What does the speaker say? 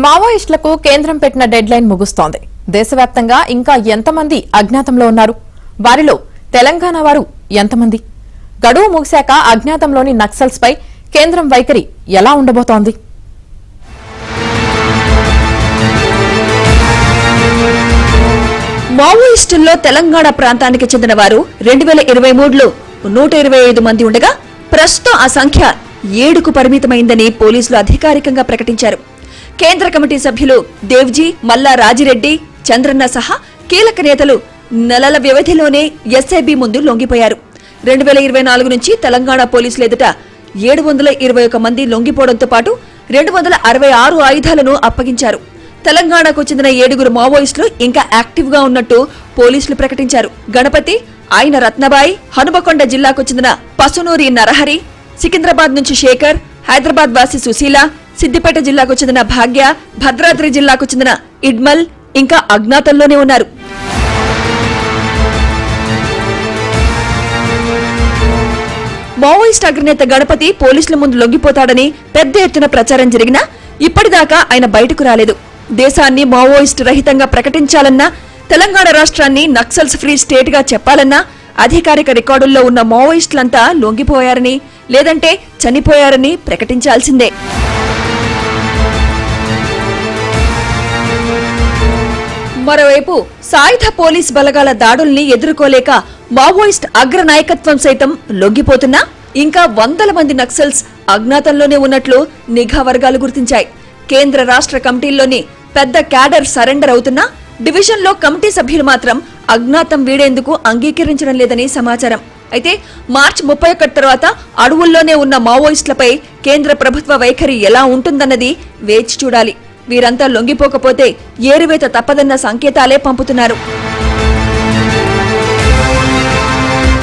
మావోయిస్టులకు కేంద్రం పెట్టిన డెడ్ లైన్ ముగుస్తోంది. దేశవ్యాప్తంగా ఇంకా ఎంతమంది అజ్ఞాతంలో ఉన్నారు? వారిలో తెలంగాణ వారు ఎంతమంది? గడువు ముగిశాక అజ్ఞాతంలోని నక్సల్స్ పై కేంద్రం వైఖరి ఎలా ఉండబోతోంది? మావోయిస్టుల్లో తెలంగాణ ప్రాంతానికి చెందిన వారు 2023లో 125 మంది ఉండగా ప్రస్తుతం ఆ సంఖ్య 7కు పరిమితమైందని పోలీసులు అధికారికంగా ప్రకటించారు. కేంద్ర కమిటీ సభ్యులు దేవ్జీ, మల్లా రాజిరెడ్డి, చంద్రన్న సహా కీలక నేతలు నెలల వ్యవధిలోనే ఎస్ఐబి ముందు లొంగిపోయారు. 2024 నుంచి తెలంగాణ పోలీసులు ఎదుట 721 మంది లొంగిపోవడంతో పాటు 266 ఆయుధాలను అప్పగించారు. తెలంగాణకు చెందిన 7గురు మావోయిస్టులు ఇంకా యాక్టివ్ గా ఉన్నట్టు పోలీసులు ప్రకటించారు. గణపతి, ఆయన రత్నబాయి, హనుమకొండ జిల్లాకు చెందిన పసునూరి నరహరి, సికింద్రాబాద్ నుంచి శేఖర్, హైదరాబాద్ వాసి సుశీల, సిద్దిపేట జిల్లాకు చెందిన భాగ్య, భద్రాద్రి జిల్లాకు చెందిన ఇడ్మల్ ఇంకా అజ్ఞాతంలోనే ఉన్నారు. మావోయిస్ట్ అగ్రనేత గణపతి పోలీసుల ముందు లొంగిపోతాడని పెద్ద ఎత్తున ప్రచారం జరిగినా ఇప్పటిదాకా ఆయన బయటకు రాలేదు. దేశాన్ని మావోయిస్ట్ రహితంగా ప్రకటించాలన్నా, తెలంగాణ రాష్ట్రాన్ని నక్సల్స్ ఫ్రీ స్టేట్ గా చెప్పాలన్నా అధికారిక రికార్డుల్లో ఉన్న మావోయిస్టులంతా లొంగిపోయారని లేదంటే చనిపోయారని ప్రకటించాల్సిందే. మరోవైపు సాయుధ పోలీస్ బలగాల దాడుల్ని ఎదుర్కోలేక మావోయిస్ట్ అగ్ర నాయకత్వం సైతం లొంగిపోతున్నా ఇంకా వందల మంది నక్సల్స్ అజ్ఞాతంలోనే ఉన్నట్లు నిఘా వర్గాలు గుర్తించాయి. కేంద్ర రాష్ట్ర కమిటీల్లోని పెద్ద క్యాడర్ సరెండర్ అవుతున్నా డివిజన్లో కమిటీ సభ్యులు మాత్రం అజ్ఞాతం వీడేందుకు అంగీకరించడం లేదని సమాచారం. అయితే మార్చి 31 తర్వాత అడవుల్లోనే ఉన్న మావోయిస్టులపై కేంద్ర ప్రభుత్వ వైఖరి ఎలా ఉంటుందన్నది వేచి చూడాలి. వీరంతా లొంగిపోకపోతే ఏరువేత తప్పదన్న సంకేతాలే పంపుతున్నారు.